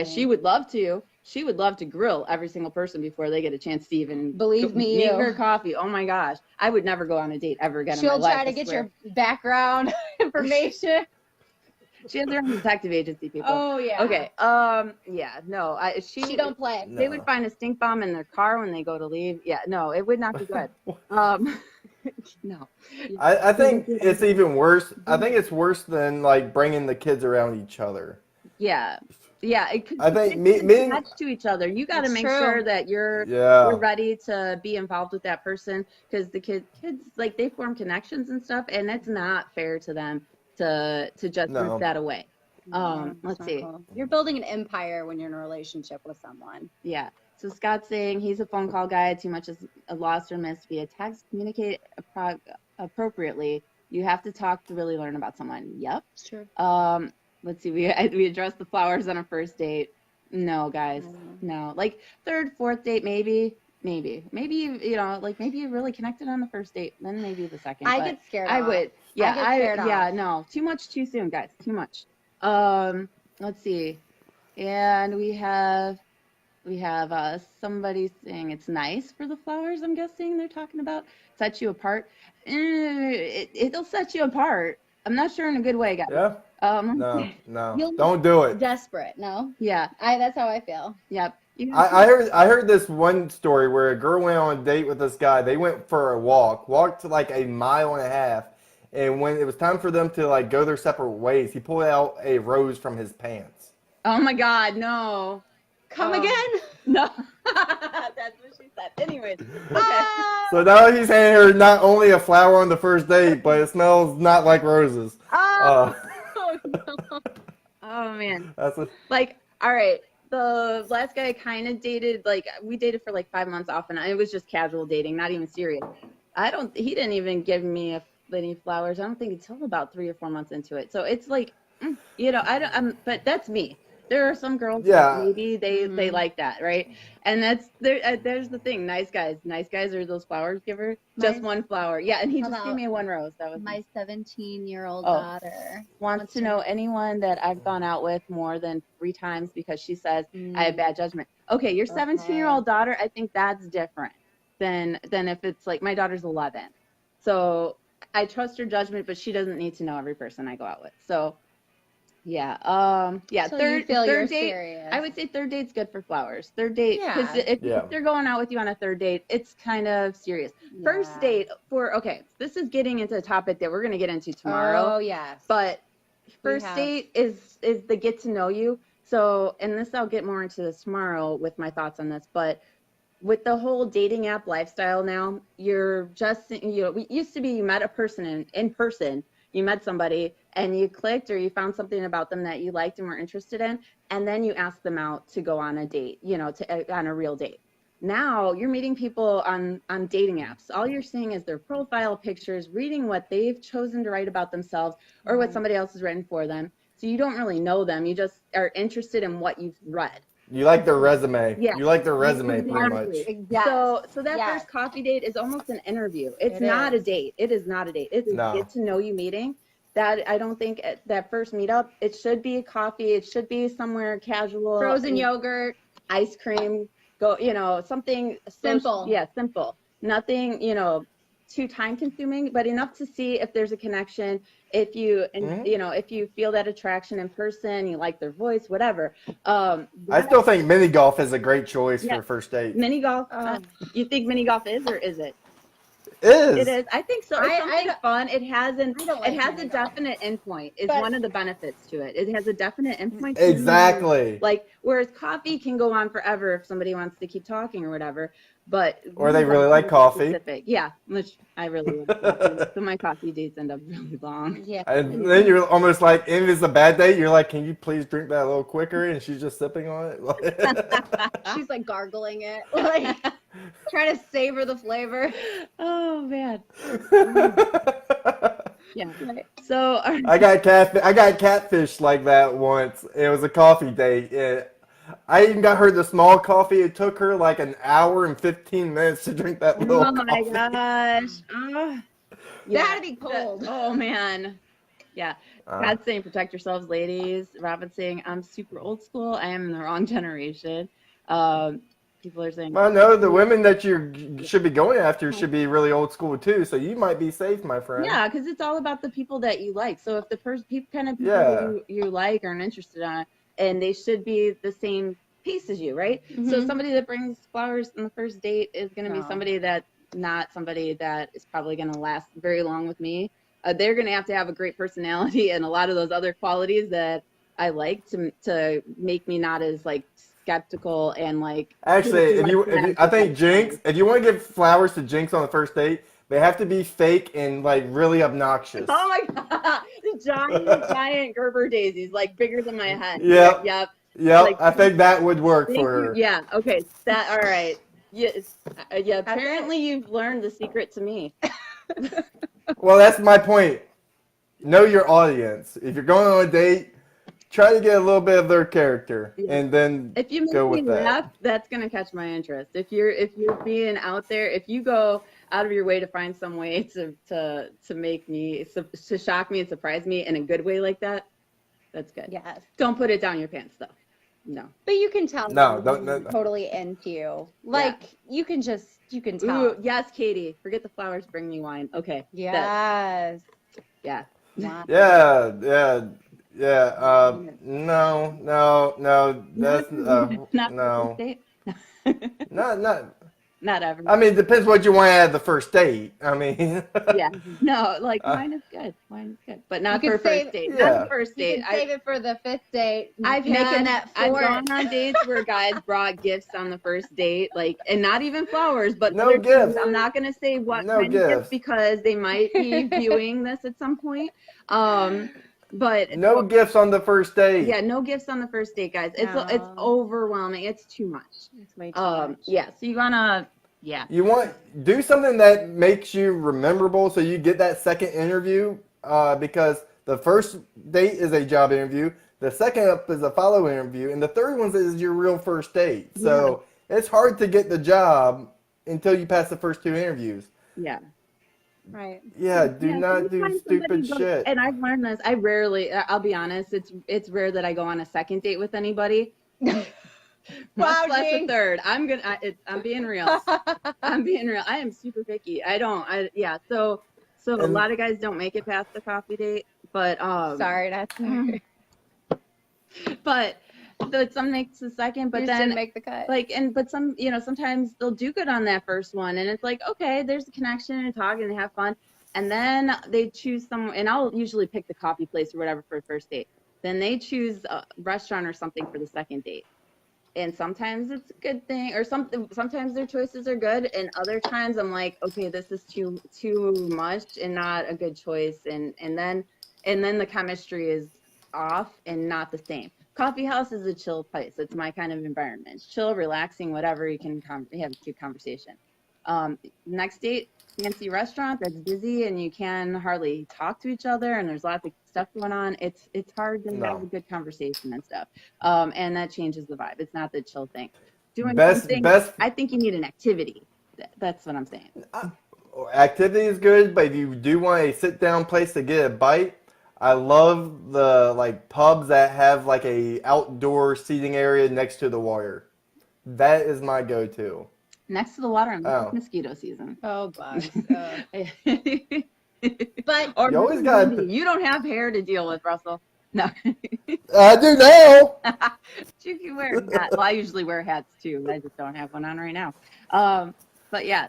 She would love to. She would love to grill every single person before they get a chance to even meet her coffee. Oh my gosh. I would never go on a date ever again in my life. She'll try to get your background information. She has her own detective agency, people. Oh, yeah. Okay. Yeah, no. She don't play. They would find a stink bomb in their car when they go to leave. Yeah, no, it would not be good. No. I think it's even worse. I think it's worse than, like, bringing the kids around each other. Yeah. Yeah, it could. I think attached to each other. You got to make sure that you're ready to be involved with that person because the kids, like, they form connections and stuff, and it's not fair to them to just rip that away. Let's see. Cool. You're building an empire when you're in a relationship with someone. Yeah. So Scott's saying he's a phone call guy. Too much is a lost or missed via text. Communicate appropriately. You have to talk to really learn about someone. Yep. Sure. Let's see. We addressed the flowers on a first date. No, guys. No. Like third, fourth date, maybe, maybe you really connected on the first date. Then maybe the second. I get scared. I would. Yeah. Yeah. No. Too much too soon, guys. Too much. Let's see. And we have somebody saying it's nice for the flowers. I'm guessing they're talking about set you apart. It'll set you apart. I'm not sure in a good way, guys. Yeah. No. Don't do it. Desperate. No. Yeah. That's how I feel. Yep. I heard this one story where a girl went on a date with this guy. They went for a walked like a mile and a half, and when it was time for them to like go their separate ways, he pulled out a rose from his pants. Oh my God, no. Come again? No. That's what she said. Anyways. Okay. So now he's handing her not only a flower on the first date, but it smells not like roses. Oh, no. Oh man. That's like, all right. the last guy I kind of dated, like we dated for like 5 months off and on. It was just casual dating, not even serious. He didn't even give me any flowers. I don't think until about 3 or 4 months into it. So it's like, but that's me. There are some girls that maybe they like that, right? And there's the thing. Nice guys are those flowers giver. Just one flower. Yeah, and he just gave me 1 rose. That was my 17-year-old daughter wants to know anyone that I've gone out with more than 3 times because she says I have bad judgment. Okay, your 17-year-old daughter, I think that's different than if it's like my daughter's 11. So I trust her judgment, but she doesn't need to know every person I go out with. So yeah. So third you're date. serious. I would say third date's good for flowers. Third date, because if they're going out with you on a third date, it's kind of serious. Yeah. First date this is getting into a topic that we're going to get into tomorrow. Oh yes. But first date is the get to know you. So, and this I'll get more into this tomorrow with my thoughts on this, but with the whole dating app lifestyle now, you're just, we used to be you met a person in person. You met somebody and you clicked or you found something about them that you liked and were interested in, and then you asked them out to go on a date, on a real date. Now you're meeting people on dating apps. All you're seeing is their profile pictures, reading what they've chosen to write about themselves or what somebody else has written for them. So you don't really know them. You just are interested in what you've read. You like their resume. Yeah. You like their resume pretty much. Yes. So that first coffee date is almost an interview. It's not a date. It is not a date. It's a get to know you meeting. That I don't think that first meetup, it should be a coffee. It should be somewhere casual. Frozen yogurt, ice cream, something simple. Simple. Nothing, too time consuming, but enough to see if there's a connection. If you, if you feel that attraction in person, you like their voice, whatever. I still think mini golf is a great choice for first date. Mini golf. You think mini golf is, or is it? It is. I think so. It's something fun. It has a definite endpoint. Is one of the benefits to it. It has a definite endpoint. Exactly. Like whereas coffee can go on forever if somebody wants to keep talking or whatever. Or they really like coffee. Specific. Yeah, which I really like coffee. So my coffee dates end up really long. Yeah. And then you're almost like, if it's a bad day, you're like, can you please drink that a little quicker? And she's just sipping on it. She's like gargling it, like trying to savor the flavor. Oh man. Yeah. So I got catfish like that once. It was a coffee date. I even got her the small coffee. It took her like an hour and 15 minutes to drink that little coffee. Oh my gosh. That'd be cold. Oh man. Yeah. God's saying protect yourselves, ladies. Robin's saying I'm super old school. I am in the wrong generation. People are saying, well, no, the women that you should be going after should be really old school too. So you might be safe, my friend. Yeah, because it's all about the people that you like. So if the people you like aren't interested in, and they should be the same pace as you, right? Mm-hmm. So somebody that brings flowers on the first date is going to be somebody that is probably going to last very long with me. They're going to have a great personality and a lot of those other qualities that I like to make me not as like skeptical and like. Actually, I think Jinx, if you want to give flowers to Jinx on the first date, they have to be fake and like really obnoxious. Oh my god, giant Gerber daisies, like bigger than my head. Yep. Like, I think that would work for her. Yeah. Okay. All right. Yes. Yeah. Apparently, you've learned the secret to me. Well, that's my point. Know your audience. If you're going on a date, try to get a little bit of their character, and then if you go make with me that. laugh, that's gonna catch my interest. If you're being out there, if you go out of your way to find some way to make me to shock me and surprise me in a good way like that, that's good. Yes. Don't put it down your pants though. No. But you can tell. No. Totally into you. Like you can tell. Ooh, yes, Katie. Forget the flowers. Bring me wine. Okay. Yes. Yeah. Wow. Yeah. No. That's no. Not ever. I mean, it depends what you want out of the first date. I mean. Yeah. No, like wine is good. But not for first date. Yeah. Not the first date. You can save it for the 5th date. I've gone on dates where guys brought gifts on the first date, like, and not even flowers, but no gifts. I'm not gonna say what kind of gifts because they might be viewing this at some point. But no gifts on the first date. Yeah, no gifts on the first date, guys. It's overwhelming. It's too much. It's way too much. Yeah. So you wanna, do something that makes you memorable, so you get that second interview. Because the first date is a job interview, the second up is a follow interview, and the third one is your real first date. So it's hard to get the job until you pass the first two interviews. Yeah. Right. Yeah, do not do stupid shit. And I've learned this. I'll be honest, it's rare that I go on a second date with anybody. Much less a third. I'm being real. I'm being real. I am super picky. So a lot of guys don't make it past the coffee date, but sorry, that's sorry. But some makes the second, but then didn't make the cut. But some, sometimes they'll do good on that first one, and it's like, okay, there's a connection and talking and have fun, and then they choose someone, and I'll usually pick the coffee place or whatever for a first date. Then they choose a restaurant or something for the second date, and sometimes it's a good thing, or something. Sometimes their choices are good, and other times I'm like, okay, this is too much and not a good choice, and then the chemistry is off and not the same. Coffee house is a chill place. It's my kind of environment. It's chill, relaxing, whatever. You can have a cute conversation. Next date, fancy restaurant that's busy and you can hardly talk to each other and there's lots of stuff going on. It's hard to have a good conversation and stuff. And that changes the vibe. It's not the chill thing. Doing something, I think you need an activity. That's what I'm saying. Activity is good, but if you do want a sit-down place to get a bite, I love the pubs that have a outdoor seating area next to the water. That is my go-to. Next to the water, and mosquito season. Oh, bugs. But you always got. You don't have hair to deal with, Russell. No. I do now. You can wear a hat. Well, I usually wear hats too. I just don't have one on right now. But yeah.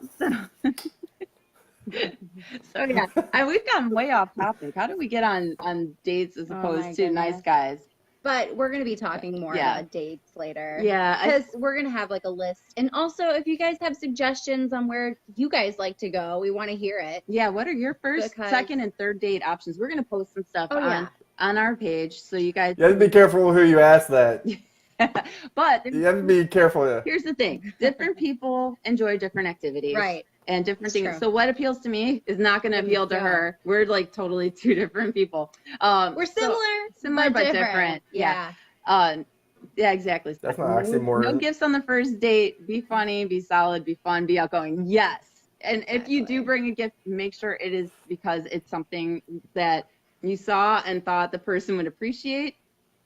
So yeah, we've gotten way off topic. How do we get on dates as opposed to nice guys? But we're going to be talking more about dates later. Yeah. Because we're going to have a list. And also, if you guys have suggestions on where you guys like to go, we want to hear it. Yeah. What are your first, second, and third date options? We're going to post some stuff on our page. So you guys. You have to be careful who you ask that. But you have to be careful. Here's the thing. Different people enjoy different activities. Right. And different things. True. So what appeals to me is not going to appeal to her. We're totally two different people. We're similar but different. Yeah. Yeah, exactly. That's not actually more. No gifts on the first date. Be funny, be solid, be fun, be outgoing. Yes. And if you do bring a gift, make sure it is because it's something that you saw and thought the person would appreciate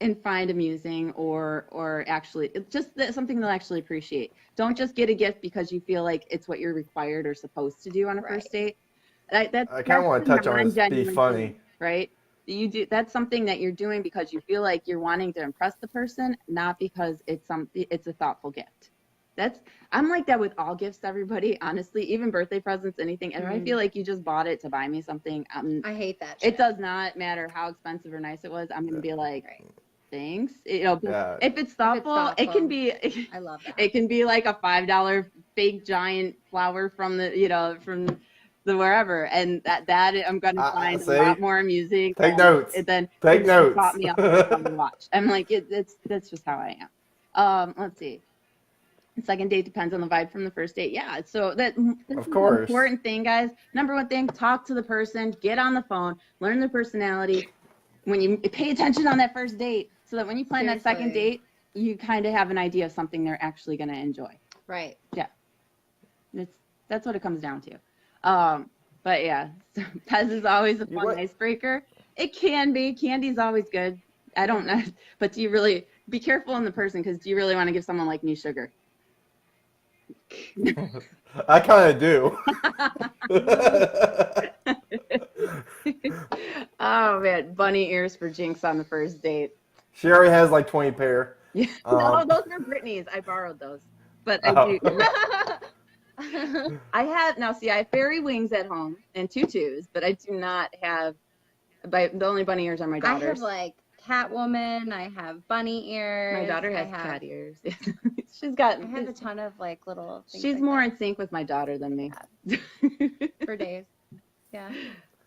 and find amusing or actually just something they'll actually appreciate. Don't just get a gift because you feel like it's what you're required or supposed to do on a first date. I kind of want to touch on this, be funny. Right? That's something that you're doing because you feel like you're wanting to impress the person, not because it's a thoughtful gift. I'm like that with all gifts, everybody, honestly, even birthday presents, anything. And I feel like you just bought it to buy me something. I hate that shit. It does not matter how expensive or nice it was. I'm going to be like, thanks. If it's thoughtful, it can be. I love that. It can be like a $5 fake giant flower from the wherever, and that I'm gonna find a lot more amusing. Take notes. Take notes. Caught me up on watch. I'm like, that's just how I am. Let's see. The second date depends on the vibe from the first date. Yeah. So that's an important thing, guys. Number one thing: talk to the person, get on the phone, learn their personality. When you pay attention on that first date, so that when you plan that second date, you kind of have an idea of something they're actually going to enjoy. Right. Yeah. That's what it comes down to. But yeah, so Pez is always a fun icebreaker. It can be. Candy's always good. I don't know. But do you really be careful in the person? Because do you really want to give someone like me sugar? I kind of do. Oh man, bunny ears for Jinx on the first date. She already has 20 pair. Yeah. No, those were Brittany's. I borrowed those, but I do. I have fairy wings at home and tutus, but I do not have. The only bunny ears are my daughter's. I have Catwoman. I have bunny ears. My daughter has cat ears. I have a ton of little things. She's more in sync with my daughter than me. For days. Yeah.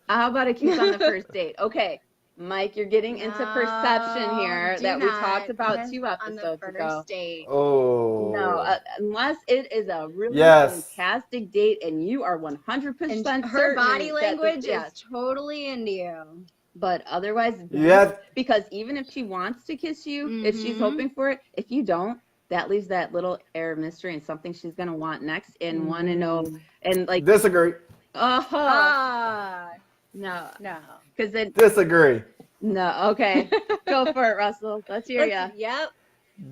How about a kiss on the first date? Okay. Mike, you're getting into perception here that we talked about 2 episodes ago. Date. Oh. No, unless it is a really fantastic date and you are 100% certain. Her body language is totally into you. But otherwise, because even if she wants to kiss you, if she's hoping for it, if you don't, that leaves that little air of mystery and something she's going to want next and want to know. And like, disagree. No. Because then disagree. No, okay. Go for it, Russell. Let's hear ya. Yep.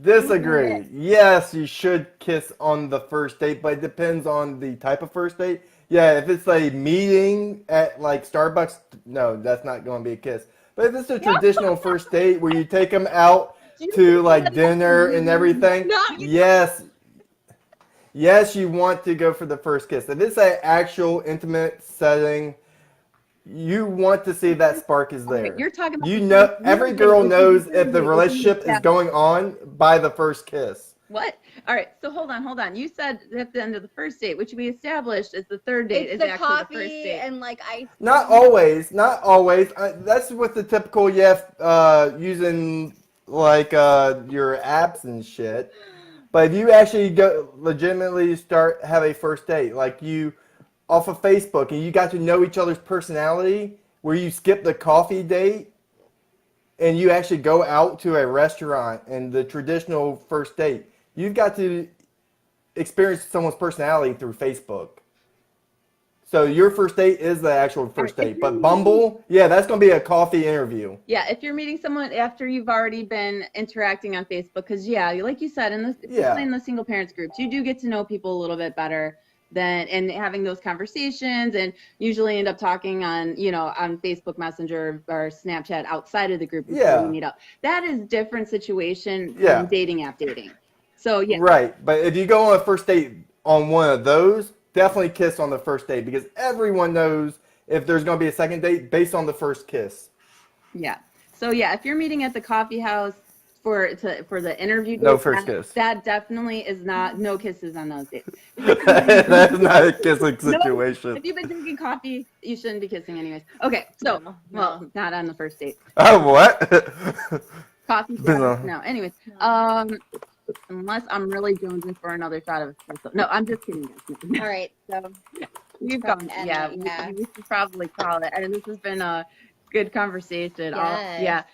Disagree. Yes, you should kiss on the first date, but it depends on the type of first date. Yeah, if it's a meeting at like Starbucks, no, that's not going to be a kiss. But if it's a traditional first date where you take them out to like dinner and everything, yes, you want to go for the first kiss. If it's an actual intimate setting, you want to see that spark is there. You're talking about every girl knows if the relationship is going on by the first kiss. What? All right, so hold on. You said at the end of the first date, which we established is the third date. It's the coffee the first date. And like ice. Not always. That's with the typical using like your apps and shit. But if you actually legitimately have a first date, like you off of Facebook and you got to know each other's personality, where you skip the coffee date and you actually go out to a restaurant and the traditional first date, you've got to experience someone's personality through Facebook. So your first date is the actual first date. But Bumble, that's going to be a coffee interview. Yeah, if you're meeting someone after you've already been interacting on Facebook, because, like you said, especially in the single parents groups, you do get to know people a little bit better and having those conversations, and usually end up talking on, on Facebook Messenger or Snapchat outside of the group before you meet up. That is a different situation than dating app dating. So, Right, but if you go on a first date on one of those, definitely kiss on the first date, because everyone knows if there's going to be a second date based on the first kiss. Yeah. So, if you're meeting at the coffee house for the interview date, no first kiss. That definitely is no kisses on those dates. That's not a kissing situation. If you've been drinking coffee, you shouldn't be kissing anyways. Okay, so, not on the first date. Oh, what? Coffee. No, anyways. Unless I'm really jonesing for another shot of espresso. No, I'm just kidding. All right, so we've gone. We should probably call it. And this has been a good conversation. Yes.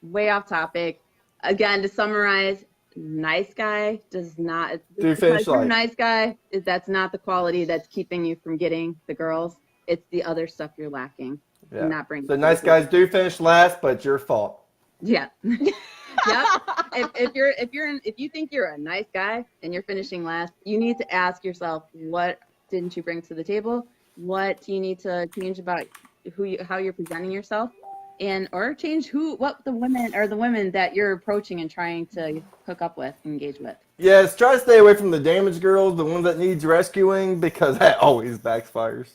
Way off topic. Again, to summarize, nice guy does not. Do finish life. Nice guy that's not the quality that's keeping you from getting the girls. It's the other stuff you're lacking. Yeah. Not bringing. So nice guys do finish last, but it's your fault. Yeah. Yep. If you think you're a nice guy and you're finishing last, you need to ask yourself, what didn't you bring to the table? What do you need to change about how you're presenting yourself, or change the women that you're approaching and trying to hook up with, engage with. Yes, try to stay away from the damaged girls, the ones that needs rescuing, because that always backfires.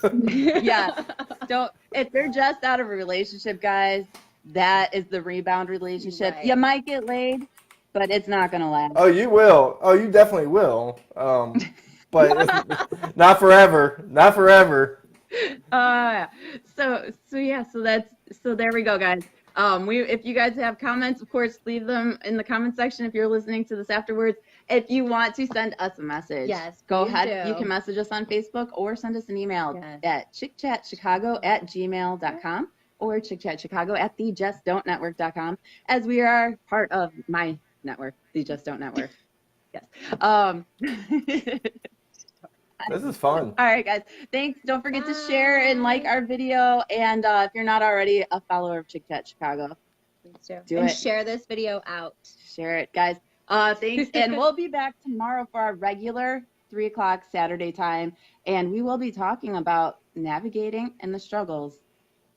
If they're just out of a relationship, guys, that is the rebound relationship. Right. You might get laid, but it's not going to last. Oh, you will. Oh, you definitely will. But it's not forever. Not forever. So there we go, guys. If you guys have comments, of course, leave them in the comment section if you're listening to this afterwards. If you want to send us a message, go ahead. You can message us on Facebook or send us an email at chickchatchicago@gmail.com or chickchatchicago@thejustdon'tnetwork.com, as we are part of my network, the Just Don't Network. Yes. This is fun. All right, guys. Thanks. Don't forget to share and like our video. And if you're not already a follower of Chick Chat Chicago, please do it. Share this video out. Share it, guys. Thanks. And we'll be back tomorrow for our regular 3 o'clock Saturday time. And we will be talking about navigating and the struggles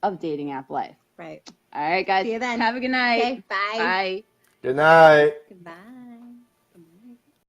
of dating app life. Right. All right, guys. See you then. Have a good night. Okay, bye. Bye. Good night. Goodbye.